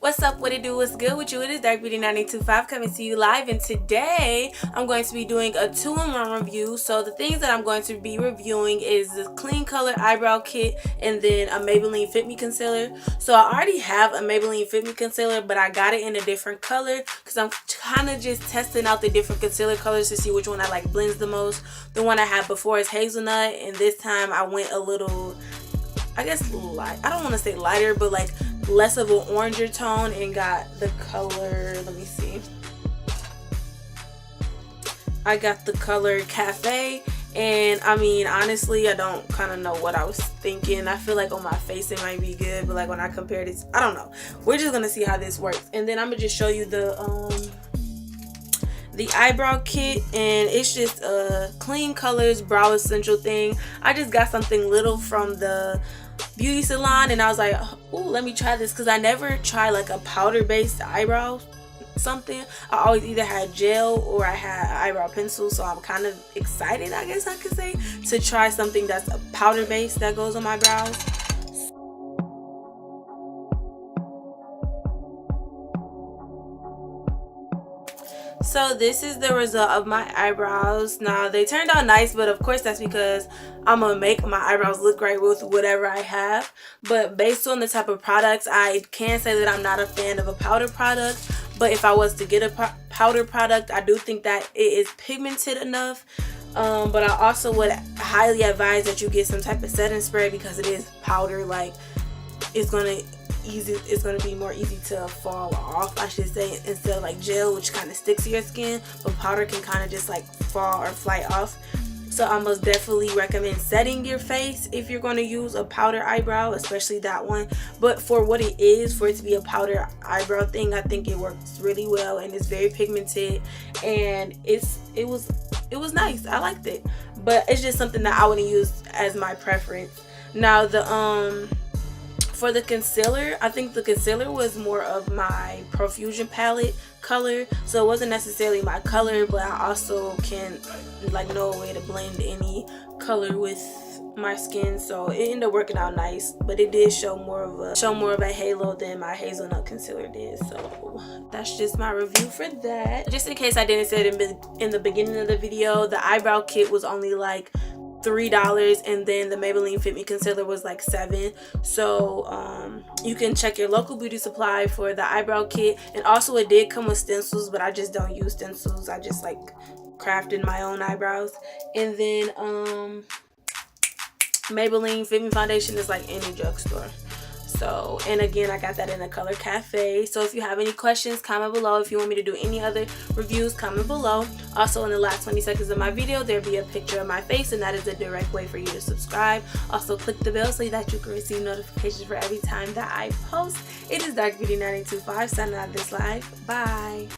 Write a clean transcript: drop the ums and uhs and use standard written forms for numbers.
What's up, what it do, what's good with you? It is Dark Beauty 925 coming to you live, and today I'm going to be doing a 2-in-1 review. So the things that I'm going to be reviewing is the KLEANcolor Eyebrow Kit and then a Maybelline Fit Me concealer. So I already have a Maybelline Fit Me concealer, but I got it in a different color because I'm kind of just testing out the different concealer colors to see which one I like blends the most. The one I had before is hazelnut, and this time I went a little, I guess, light. I don't want to say lighter, but like less of an oranger tone, and got the color, let me see, I got the color Cafe. And I mean, honestly, I don't kind of know what I was thinking. I feel like on my face it might be good, but like when I compare this, I don't know. We're just gonna see how this works, and then I'm gonna just show you the eyebrow kit. And it's just a KLEANcolor's brow essential thing. I just got something little from the beauty salon, and I was like, oh, let me try this, because I never try like a powder based eyebrow something. I always either had gel or I had eyebrow pencil, so I'm kind of excited, I guess I could say, to try something that's a powder base that goes on my brows. So this is the result of my eyebrows. Now they turned out nice, but of course that's because I'm gonna make my eyebrows look right with whatever I have. But based on the type of products, I can say that I'm not a fan of a powder product. But if I was to get a powder product, I do think that it is pigmented enough. But I also would highly advise that you get some type of setting spray, because it is powder. Like, it's gonna be more easy to fall off, I should say, instead of like gel, which kind of sticks to your skin, but powder can kind of just like fall or fly off. So I most definitely recommend setting your face if you're going to use a powder eyebrow, especially that one. But for what it is, for it to be a powder eyebrow thing, I think it works really well, and it's very pigmented, and it was nice. I liked it, but it's just something that I wouldn't use as my preference. Now for the concealer, I think the concealer was more of my Profusion palette color, so it wasn't necessarily my color, but I also can like know a way to blend any color with my skin, so it ended up working out nice. But it did show more of a halo than my hazelnut concealer did. So that's just my review for that. Just in case I didn't say it in the beginning of the video, the eyebrow kit was only like $3, and then the Maybelline Fit Me concealer was like $7. So you can check your local beauty supply for the eyebrow kit. And also it did come with stencils, but I just don't use stencils. I just like crafted my own eyebrows. And then Maybelline Fit Me foundation is like any drugstore. So, and again, I got that in the color Cafe. So if you have any questions, comment below. If you want me to do any other reviews, comment below. Also, in the last 20 seconds of my video, there'll be a picture of my face, and that is a direct way for you to subscribe. Also, click the bell so that you can receive notifications for every time that I post. It is Dark Beauty 925 signing out this live. Bye.